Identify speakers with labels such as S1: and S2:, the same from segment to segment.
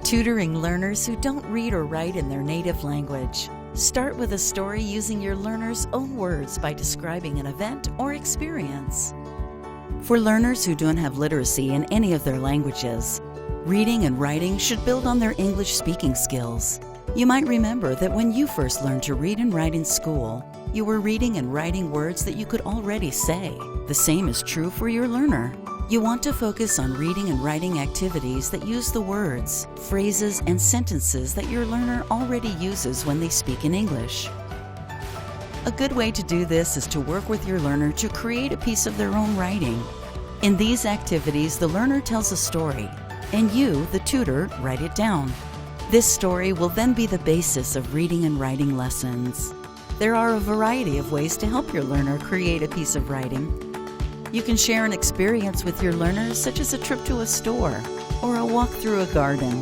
S1: Tutoring learners who don't read or write in their native language. Start with a story using your learner's own words by describing an event or experience. For learners who don't have literacy in any of their languages, reading and writing should build on their English speaking skills. You might remember that when you first learned to read and write in school, you were reading and writing words that you could already say. The same is true for your learner. You want to focus on reading and writing activities that use the words, phrases, and sentences that your learner already uses when they speak in English. A good way to do this is to work with your learner to create a piece of their own writing. In these activities, the learner tells a story, and you, the tutor, write it down. This story will then be the basis of reading and writing lessons. There are a variety of ways to help your learner create a piece of writing. You can share an experience with your learners, such as a trip to a store or a walk through a garden.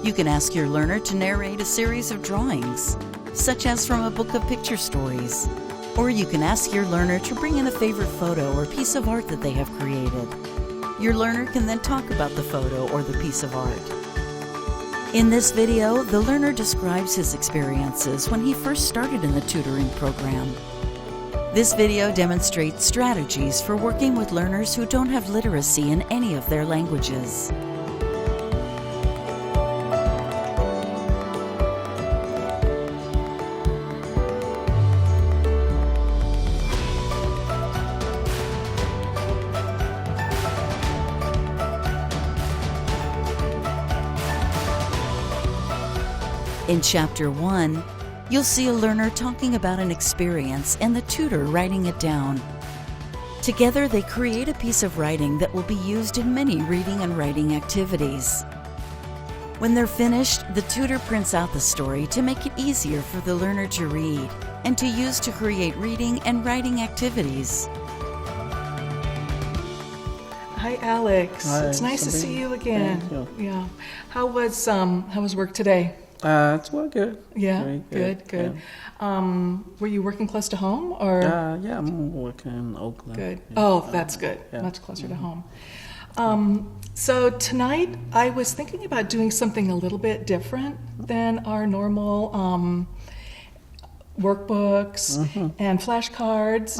S1: You can ask your learner to narrate a series of drawings, such as from a book of picture stories. Or you can ask your learner to bring in a favorite photo or piece of art that they have created. Your learner can then talk about the photo or the piece of art. In this video, the learner describes his experiences when he first started in the tutoring program. This video demonstrates strategies for working with learners who don't have literacy in any of their languages. In Chapter 1, you'll see a learner talking about an experience and the tutor writing it down. Together, they create a piece of writing that will be used in many reading and writing activities. When they're finished, the tutor prints out the story to make it easier for the learner to read and to use to create reading and writing activities.
S2: Hi, Alex.
S3: Hi,
S2: it's nice to see you again.
S3: Thank you.
S2: Yeah. How was work today?
S3: It's well good.
S2: Yeah,
S3: Very
S2: good. Were you working close to home or?
S3: Yeah, I'm working in Oakland.
S2: Good.
S3: Yeah.
S2: Oh, that's good.
S3: Yeah.
S2: Much closer to home. So tonight I was thinking about doing something a little bit different than our normal workbooks and flashcards.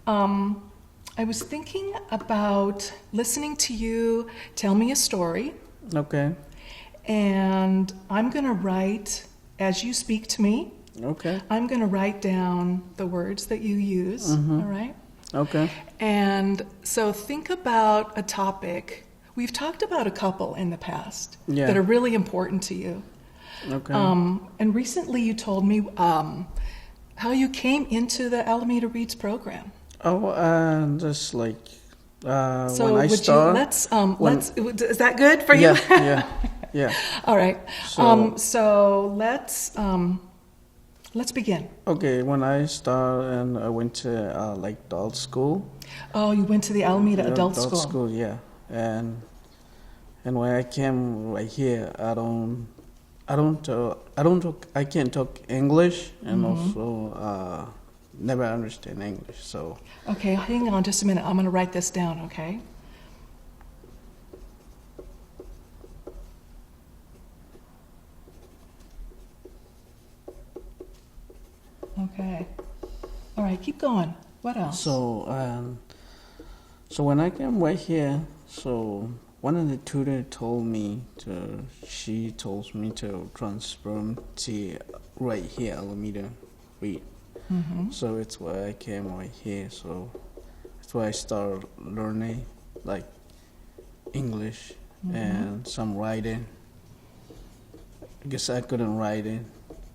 S2: I was thinking about listening to you tell me a story.
S3: Okay.
S2: And I'm going to write, as you speak to me,
S3: Okay.
S2: I'm going to write down the words that you use, all right?
S3: Okay.
S2: And so think about a topic. We've talked about a couple in the past that are really important to you.
S3: Okay.
S2: And recently you told me how you came into the Alameda Reads program.
S3: Just like
S2: So
S3: when I
S2: would
S3: start.
S2: let's, is that good for you?
S3: Yeah.
S2: All right. So let's begin.
S3: Okay. When I started and I went to like adult school.
S2: Oh, you went to the Alameda Adult School.
S3: Yeah. And when I came right here, I can't talk English and also never understand English. So.
S2: Okay, hang on just a minute. I'm going to write this down. Okay. Okay. All right, keep going. What else?
S3: So when I came right here, so one of the tutors told me to transfer to right here, Alameda Read. So it's why I came right here. So that's why I started learning like English and some writing. Because I couldn't write it.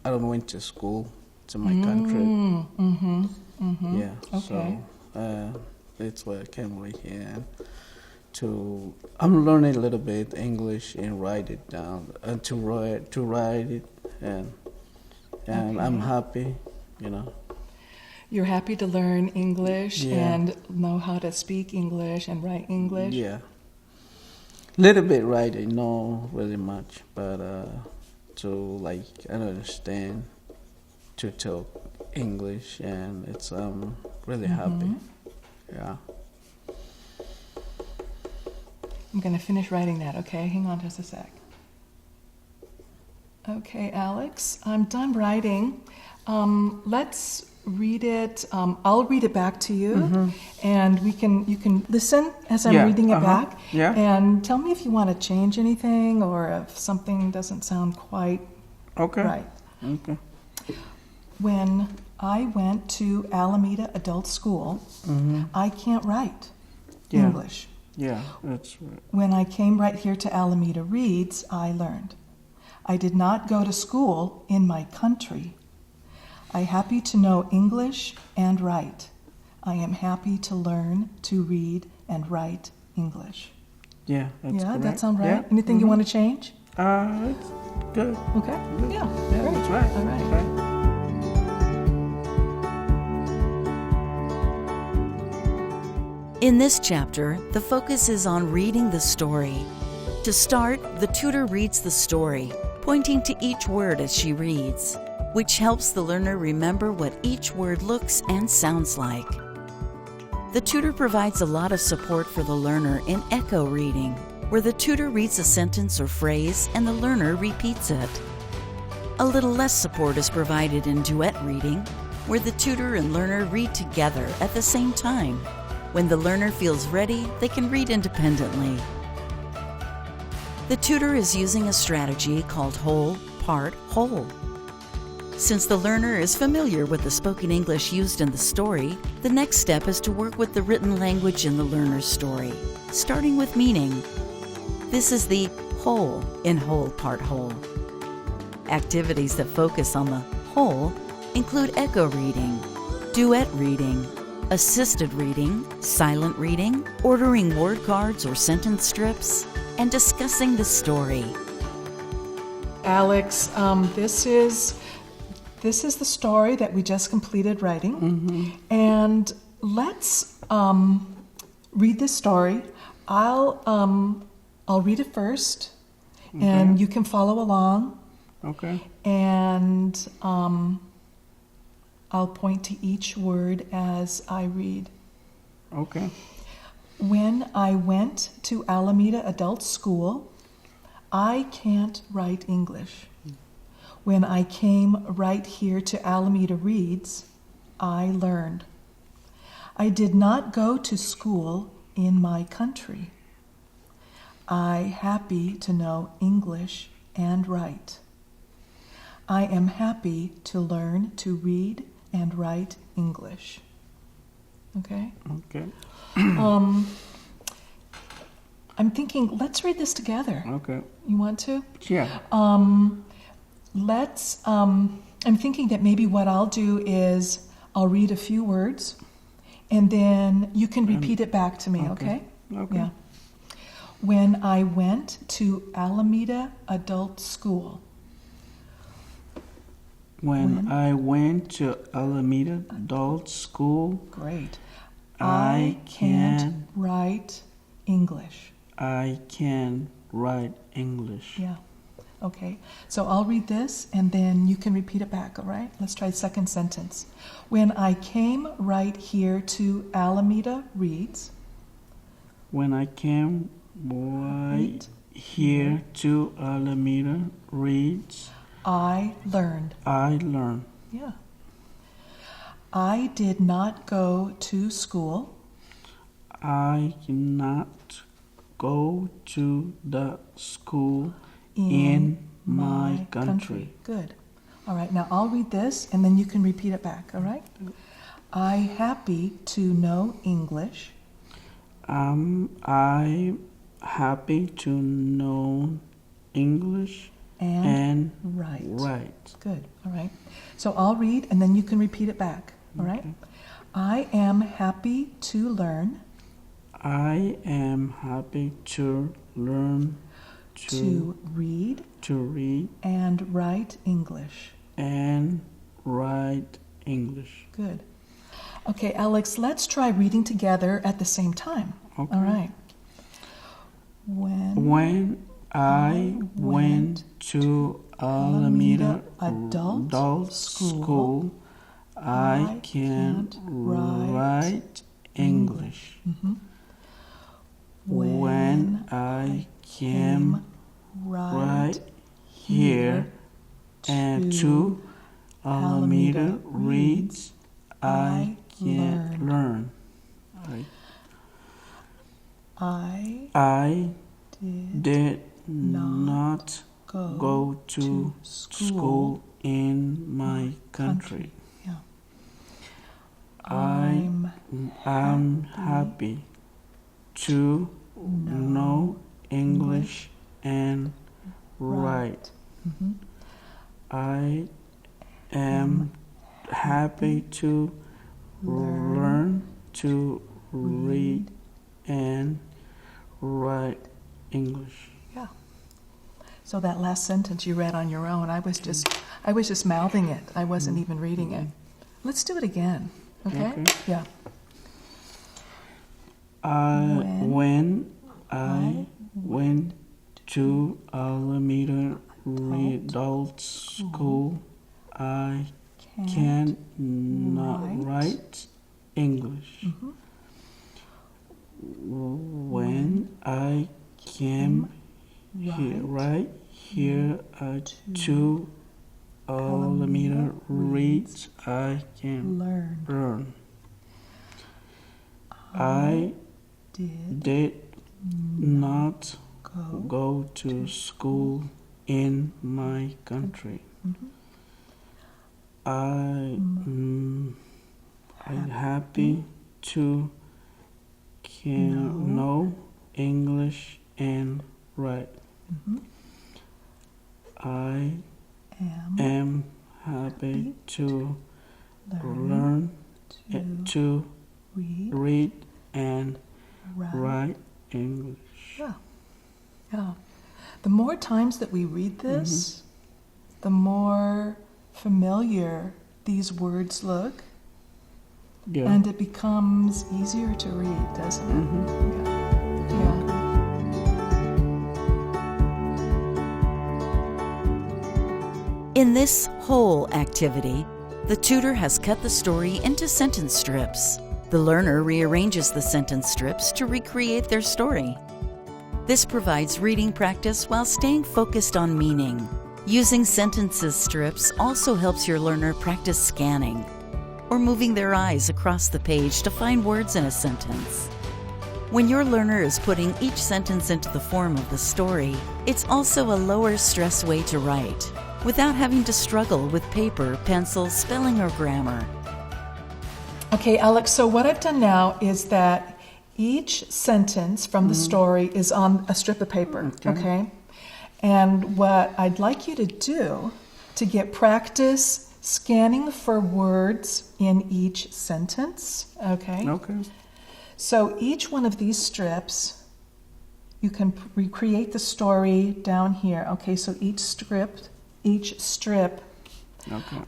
S3: I don't went to school to my country. Yeah.
S2: Okay.
S3: So that's why I came right here. I'm learning a little bit English and write it down and to write it and I'm happy, you know.
S2: You're happy to learn English
S3: Yeah.
S2: and know how to speak English and write English?
S3: Yeah. Little bit writing, no really much, but to like I don't understand to talk English, and it's really happy. Yeah.
S2: I'm going to finish writing that, okay? Hang on just a sec. Okay, Alex, I'm done writing. Let's read it. I'll read it back to you, and you can listen as I'm reading it back, and tell me if you want to change anything or if something doesn't sound quite right.
S3: Okay.
S2: When I went to Alameda Adult School, I can't write English.
S3: Yeah, that's right.
S2: When I came right here to Alameda Reads, I learned. I did not go to school in my country. I happy to know English and write. I am happy to learn to read and write English.
S3: Yeah, that's correct.
S2: That sound right?
S3: Yeah.
S2: Anything you want to change?
S3: It's good.
S2: Okay.
S3: Good.
S2: Yeah, great.
S3: That's right.
S2: All right.
S3: That's right.
S1: In this chapter, the focus is on reading the story. To start, the tutor reads the story, pointing to each word as she reads, which helps the learner remember what each word looks and sounds like. The tutor provides a lot of support for the learner in echo reading, where the tutor reads a sentence or phrase and the learner repeats it. A little less support is provided in duet reading, where the tutor and learner read together at the same time. When the learner feels ready, they can read independently. The tutor is using a strategy called whole, part, whole. Since the learner is familiar with the spoken English used in the story, the next step is to work with the written language in the learner's story, starting with meaning. This is the whole in whole, part, whole. Activities that focus on the whole include echo reading, duet reading, assisted reading, silent reading, ordering word cards or sentence strips, and discussing the story.
S2: Alex, this is the story that we just completed writing, and let's read this story. I'll read it first, and you can follow along.
S3: Okay.
S2: And I'll point to each word as I read.
S3: Okay.
S2: When I went to Alameda Adult School, I can't write English. When I came right here to Alameda Reads, I learned. I did not go to school in my country. I happy to know English and write. I am happy to learn to read and write English. Okay?
S3: Okay.
S2: I'm thinking, let's read this together.
S3: Okay.
S2: You want to?
S3: Yeah.
S2: I'm thinking that maybe what I'll do is I'll read a few words and then you can repeat it back to me, okay?
S3: Okay.
S2: Yeah. When I went to Alameda Adult School.
S3: When I went to Alameda Adult School,
S2: Great.
S3: I
S2: can't write English.
S3: I can write English.
S2: Yeah. Okay. So I'll read this and then you can repeat it back, all right? Let's try the second sentence. When I came right here to Alameda Reads.
S3: When I came right here to Alameda Reads,
S2: I learned.
S3: I learned.
S2: Yeah. I did not go to school.
S3: I did not go to the school in my country.
S2: Good. All right, now I'll read this and then you can repeat it back, all right? I happy to know English.
S3: I happy to know English and write.
S2: Good, all right. So I'll read and then you can repeat it back, all right? I am happy to learn.
S3: I am happy to learn
S2: to read and write English.
S3: And write English.
S2: Good. Okay, Alex, let's try reading together at the same time.
S3: Okay.
S2: All right.
S3: When I went to Alameda Adult School, I can't write English. When I came right here and to Alameda Reads, I can learn. I did not go to school in my country.
S2: Yeah.
S3: I'm happy to know English and write. I am happy to learn to read and write English.
S2: Yeah. So that last sentence you read on your own, I was just mouthing it. I wasn't even reading it. Let's do it again. Okay? Yeah.
S3: When I went to Alameda Adult School, I can not write English. When I came here to Alameda Reads, I can learn. I did not go to school in my country. I'm happy to know English and write. I am happy to learn to read and write English.
S2: Yeah. Yeah. The more times that we read this, the more familiar these words look.
S3: Yeah.
S2: And it becomes easier to read, doesn't it? Yeah.
S1: In this whole activity, the tutor has cut the story into sentence strips. The learner rearranges the sentence strips to recreate their story. This provides reading practice while staying focused on meaning. Using sentences strips also helps your learner practice scanning, or moving their eyes across the page to find words in a sentence. When your learner is putting each sentence into the form of the story, it's also a lower stress way to write, without having to struggle with paper, pencil, spelling, or grammar.
S2: Okay, Alex, so what I've done now is that each sentence from the story is on a strip of paper, okay? And what I'd like you to do to get practice scanning for words in each sentence, okay?
S3: Okay.
S2: So each one of these strips, you can recreate the story down here, okay? So each strip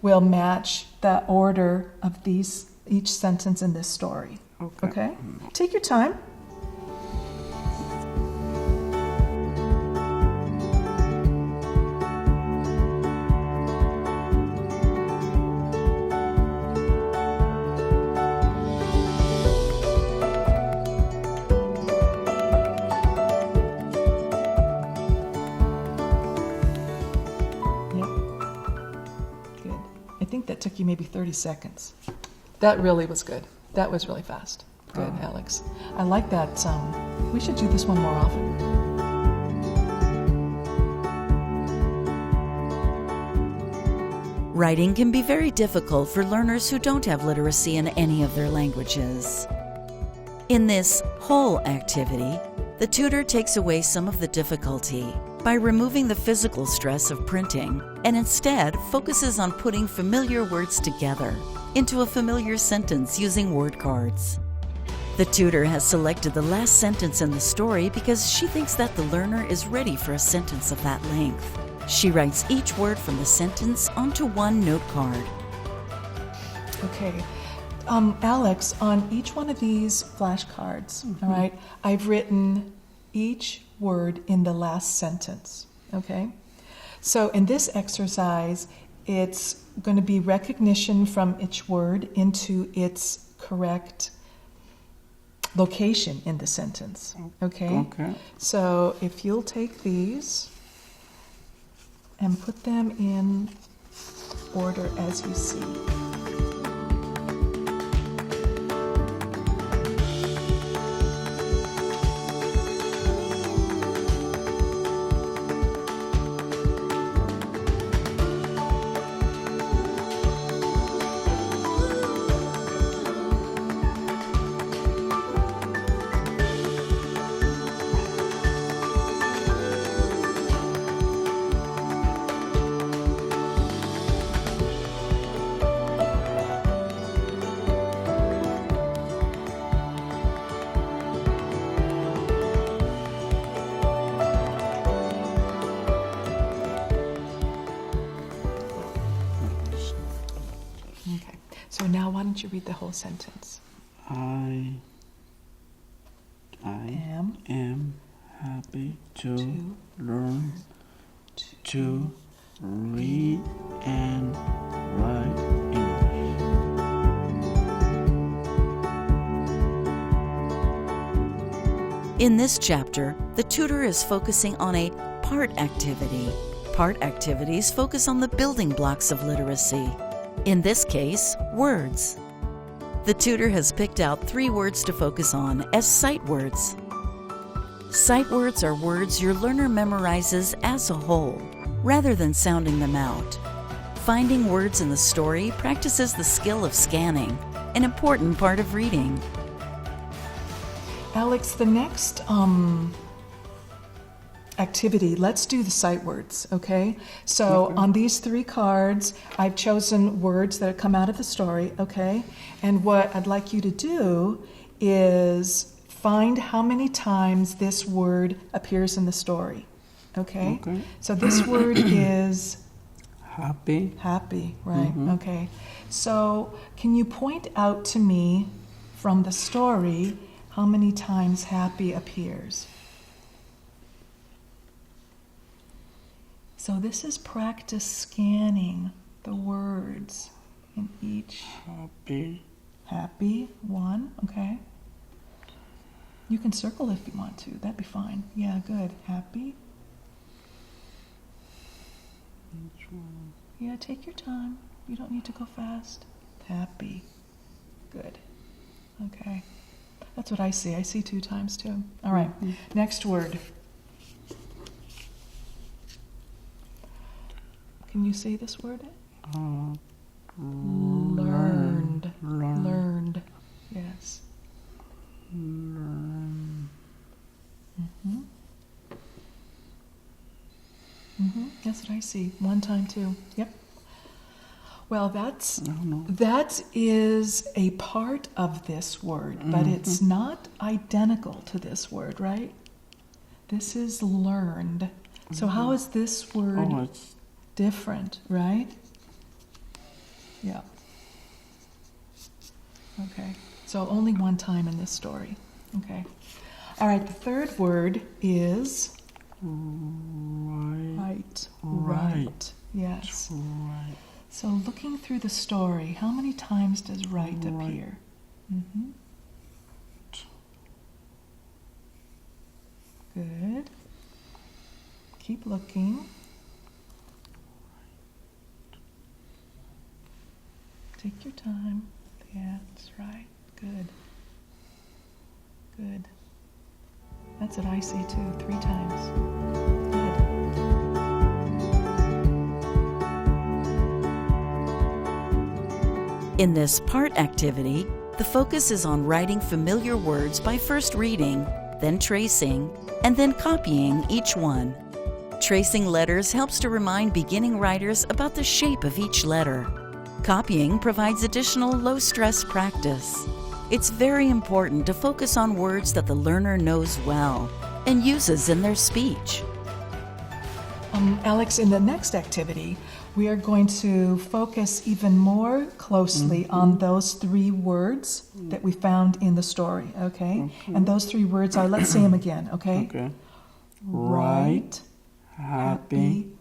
S2: will match the order of each sentence in this story. Okay? Take your time. I think that took you maybe 30 seconds. That really was good. That was really fast. Good, Alex. I like that. We should do this one more often.
S1: Writing can be very difficult for learners who don't have literacy in any of their languages. In this whole activity, the tutor takes away some of the difficulty by removing the physical stress of printing and instead focuses on putting familiar words together into a familiar sentence using word cards. The tutor has selected the last sentence in the story because she thinks that the learner is ready for a sentence of that length. She writes each word from the sentence onto one note card.
S2: Okay. Alex, on each one of these flashcards, all right, I've written each word in the last sentence, okay? So in this exercise, it's going to be recognition from each word into its correct location in the sentence. Okay?
S3: Okay.
S2: So if you'll take these and put them in order as you see. Okay. So now why don't you read the whole sentence?
S3: I
S2: Am
S3: am happy to
S2: to
S3: learn to read and write English.
S1: In this chapter, the tutor is focusing on a part activity. Part activities focus on the building blocks of literacy. In this case, words. The tutor has picked out 3 words to focus on as sight words. Sight words are words your learner memorizes as a whole, rather than sounding them out. Finding words in the story practices the skill of scanning, an important part of reading.
S2: Alex, the next activity, let's do the sight words, okay? So on these 3 cards, I've chosen words that come out of the story, okay? And what I'd like you to do is find how many times this word appears in the story, okay?
S3: Okay.
S2: So this word is
S3: Happy.
S2: happy, right? Okay. So can you point out to me from the story how many times happy appears? So this is practice scanning the words in each.
S3: Happy.
S2: Happy, 1, okay. You can circle if you want to, that'd be fine. Yeah, good. Happy.
S3: Each one.
S2: Yeah, take your time. You don't need to go fast. Happy. Good. Okay. That's what I see. I see 2 times too. All right. Next word. Can you say this word? Learned. Learned. Yes.
S3: Learn.
S2: That's what I see. 1 time too. Yep. Well, that is a part of this word, but it's not identical to this word, right? This is learned. So how is this word
S3: It's
S2: different, right? Yeah. Okay. So only 1 time in this story. Okay. All right. The 3rd word is
S3: right.
S2: right. Yes.
S3: Right.
S2: So looking through the story, how many times does right appear? Good. Keep looking. Take your time. Yeah, that's right. Good. Good. That's what I see too, 3 times. Good.
S1: In this part activity, the focus is on writing familiar words by first reading, then tracing, and then copying each one. Tracing letters helps to remind beginning writers about the shape of each letter. Copying provides additional low-stress practice. It's very important to focus on words that the learner knows well and uses in their speech.
S2: Alex, in the next activity, we are going to focus even more closely on those 3 words that we found in the story, okay? And those 3 words are, let's say them again, okay?
S3: Okay.
S2: Right,
S3: Happy.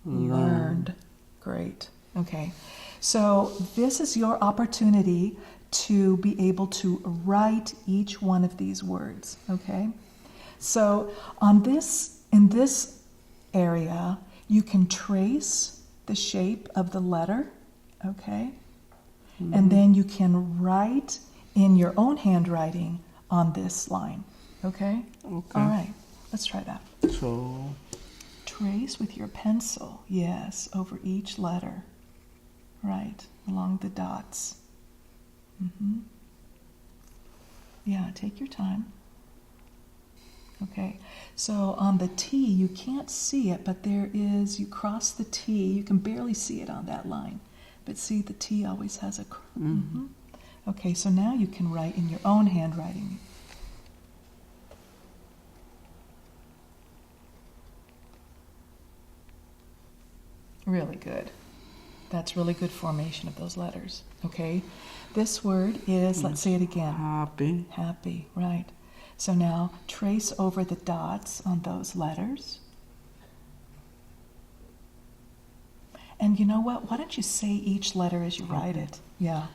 S2: learned. Great. Okay. So this is your opportunity to be able to write each one of these words, okay? So in this area, you can trace the shape of the letter, okay? And then you can write in your own handwriting on this line, okay?
S3: Okay.
S2: All right, let's try that.
S3: So,
S2: Trace with your pencil, yes, over each letter, right, along the dots. Yeah, take your time. Okay, so on the T, you can't see it, but there is, you cross the T, you can barely see it on that line. But see, the T always has a... Okay, so now you can write in your own handwriting. Really good. That's really good formation of those letters. Okay, this word is, let's say it again.
S3: happy.
S2: Happy, right. So now trace over the dots on those letters. And you know what? Why don't you say each letter as you write it? Yeah.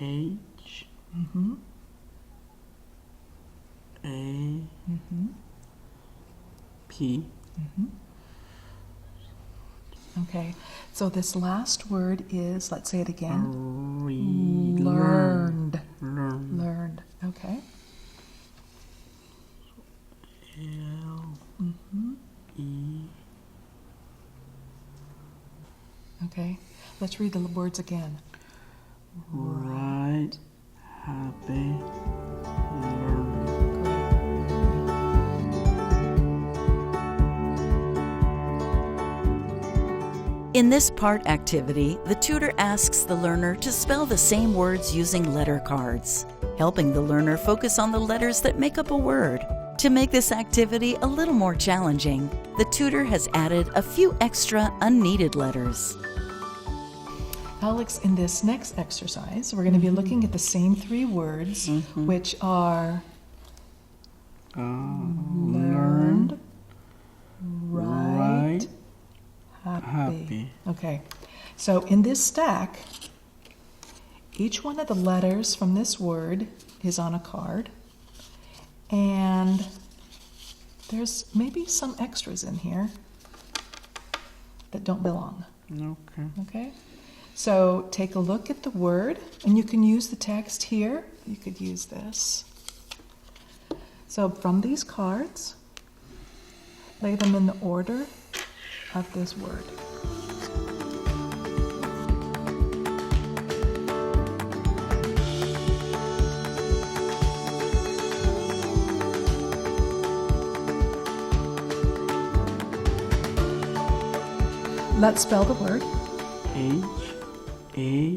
S3: H. A. P.
S2: Okay. So this last word is, let's say it again.
S3: Learned.
S2: Learned. Okay.
S3: L. E.
S2: Okay. Let's read the words again.
S3: Right. Happy. Learn.
S1: In this part activity, the tutor asks the learner to spell the same words using letter cards, helping the learner focus on the letters that make up a word. To make this activity a little more challenging, the tutor has added a few extra unneeded letters.
S2: Alex, in this next exercise, we're going to be looking at the same three words, which are learned, right, happy. Okay, so in this stack, each one of the letters from this word is on a card, and there's maybe some extras in here that don't belong.
S3: Okay.
S2: Okay? So take a look at the word, and you can use the text here. You could use this. So from these cards, lay them in the order of this word. Let's spell the word.
S3: H-A-P-P-Y.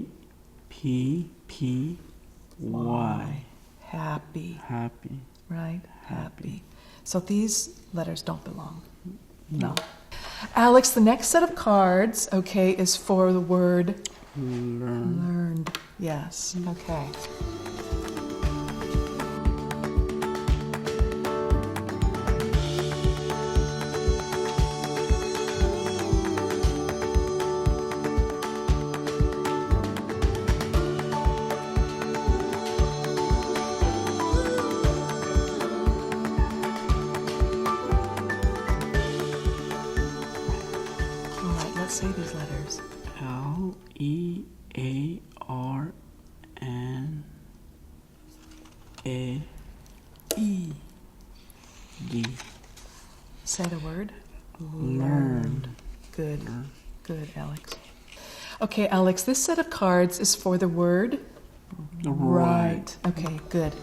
S2: Happy.
S3: Happy.
S2: Right? Happy. So these letters don't belong. No. Alex, the next set of cards, okay, is for the word learned. Yes. Okay. Say these letters.
S3: L-E-A-R-N-A-E-D.
S2: Say the word.
S3: Learned.
S2: Good. Good, Alex. Okay, Alex, this set of cards is for the word right. Okay, good.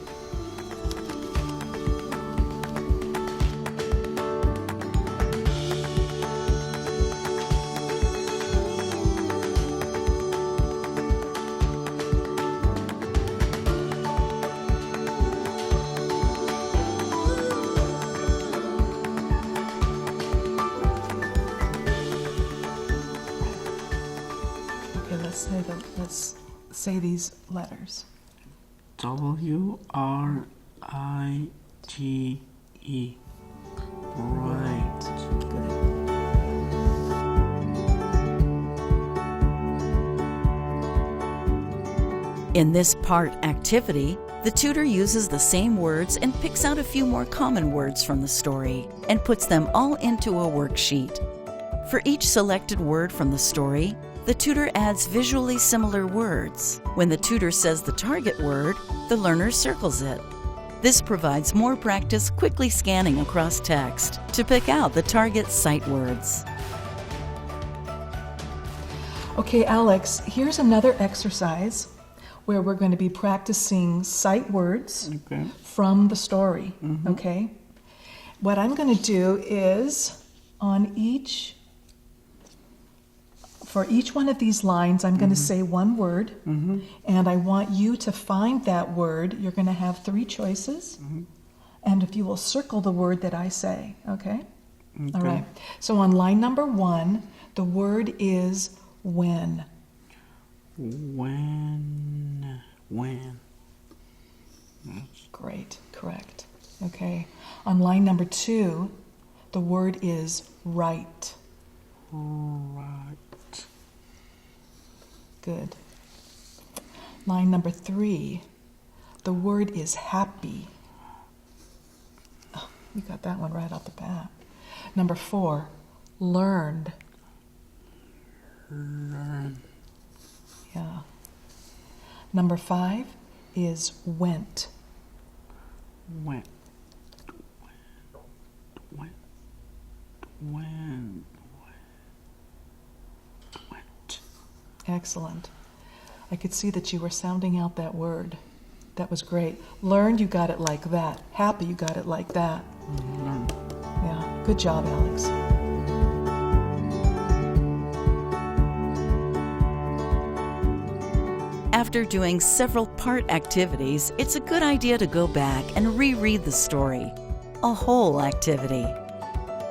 S2: Let's say these letters.
S3: W-R-I-G-E. Right.
S2: Good.
S1: In this part activity, the tutor uses the same words and picks out a few more common words from the story and puts them all into a worksheet. For each selected word from the story, the tutor adds visually similar words. When the tutor says the target word, the learner circles it. This provides more practice quickly scanning across text to pick out the target sight words.
S2: Okay, Alex, here's another exercise where we're going to be practicing sight words from the story, okay? What I'm going to do is for each one of these lines, I'm going to say one word, and I want you to find that word. You're going to have 3 choices, and if you will circle the word that I say, okay? All right. So on line number 1, the word is when.
S3: When.
S2: Great, correct. Okay. On line number 2, the word is right.
S3: Right.
S2: Good. Line number 3, the word is happy. Oh, you got that one right off the bat. Number 4, learned.
S3: Learn.
S2: Yeah. Number 5 is went.
S3: When.
S2: Excellent. I could see that you were sounding out that word. That was great. Learned, you got it like that. Happy, you got it like that.
S3: Learn.
S2: Yeah, good job, Alex.
S1: After doing several part activities, it's a good idea to go back and reread the story, a whole activity.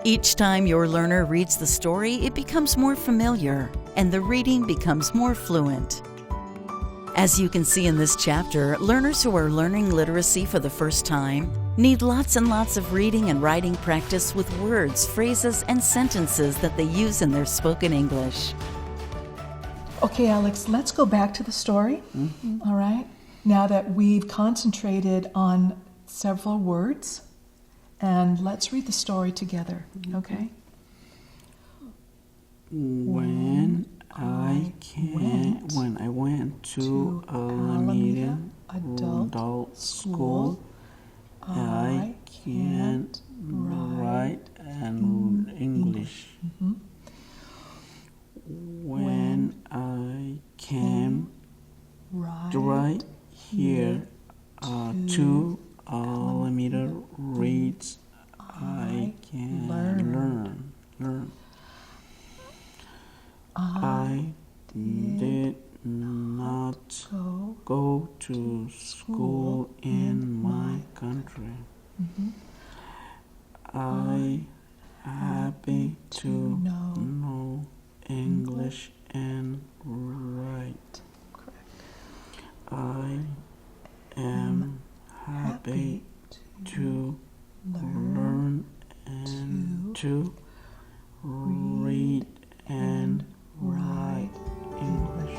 S1: Each time your learner reads the story, it becomes more familiar, and the reading becomes more fluent. As you can see in this chapter, learners who are learning literacy for the first time need lots and lots of reading and writing practice with words, phrases, and sentences that they use in their spoken English.
S2: Okay, Alex, let's go back to the story. All right. Now that we've concentrated on several words, and let's read the story together, okay?
S3: When I went to Alameda Adult School, I can't write and English. When I came right here to Alameda Reads, I can learn. I did not go to school in my country. I happy to know English and write. I am happy to learn and to read and write English.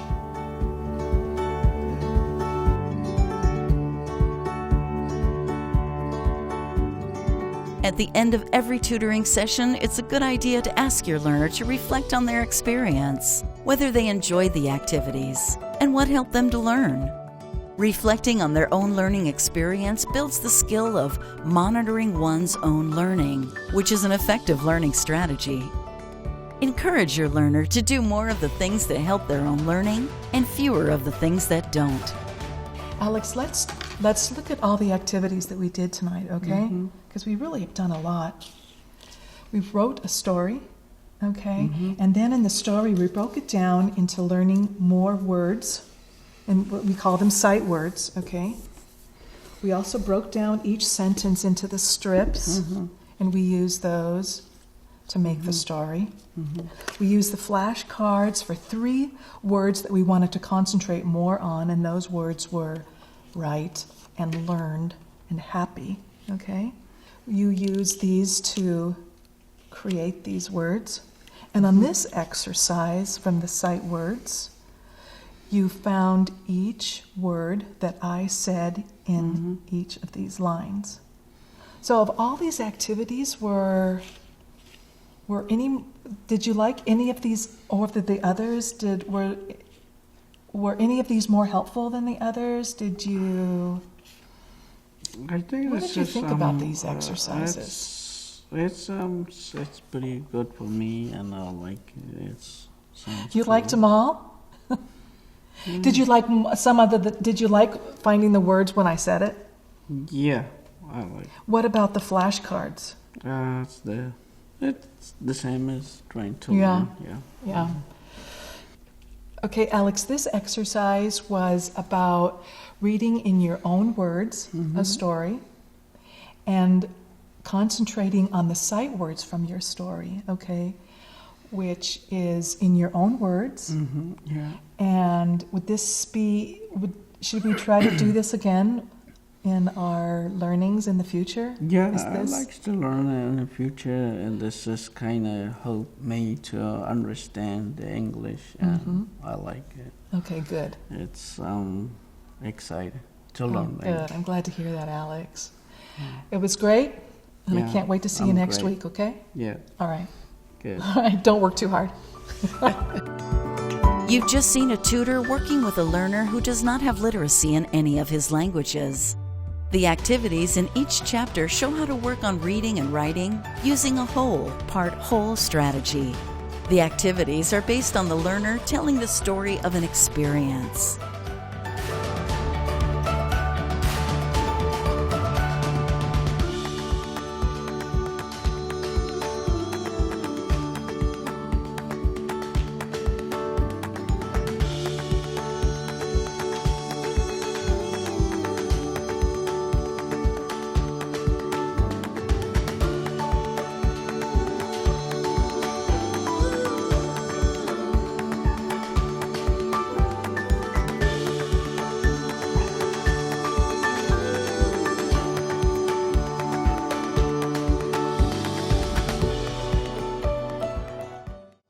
S1: At the end of every tutoring session, it's a good idea to ask your learner to reflect on their experience, whether they enjoyed the activities, and what helped them to learn. Reflecting on their own learning experience builds the skill of monitoring one's own learning, which is an effective learning strategy. Encourage your learner to do more of the things that help their own learning and fewer of the things that don't.
S2: Alex, let's look at all the activities that we did tonight, okay? Because we really have done a lot. We wrote a story, okay? And then in the story, we broke it down into learning more words, and we call them sight words, okay? We also broke down each sentence into the strips, and we used those to make the story. We used the flashcards for 3 words that we wanted to concentrate more on, and those words were right and learned and happy, okay? You use these to create these words. And on this exercise from the sight words, You found each word that I said in each of these lines. So of all these activities, did you like any of these or did the others? Were any of these more helpful than the others?
S3: I think
S2: What
S3: it's
S2: did you
S3: just,
S2: think about these exercises?
S3: It's pretty good for me, and I like it.
S2: You liked them all? Did you like did you like finding the words when I said it?
S3: Yeah, I like.
S2: What about the flashcards?
S3: It's the same as trying to
S2: Yeah.
S3: learn.
S2: Yeah. Okay, Alex, this exercise was about reading in your own words a story and concentrating on the sight words from your story, okay, which is in your own words.
S3: Yeah.
S2: And should we try to do this again in our learnings in the future?
S3: Yeah, I like to learn it in the future, and this is kind of help me to understand the English, and I like it.
S2: Okay, good.
S3: It's exciting to learn
S2: Good.
S3: English.
S2: I'm glad to hear that, Alex. It was great, and I
S3: Yeah,
S2: can't wait to see you
S3: I'm
S2: next
S3: great.
S2: week, okay?
S3: Yeah,
S2: All right.
S3: good.
S2: All right, don't work too hard.
S1: You've just seen a tutor working with a learner who does not have literacy in any of his languages. The activities in each chapter show how to work on reading and writing using a whole, part whole strategy. The activities are based on the learner telling the story of an experience.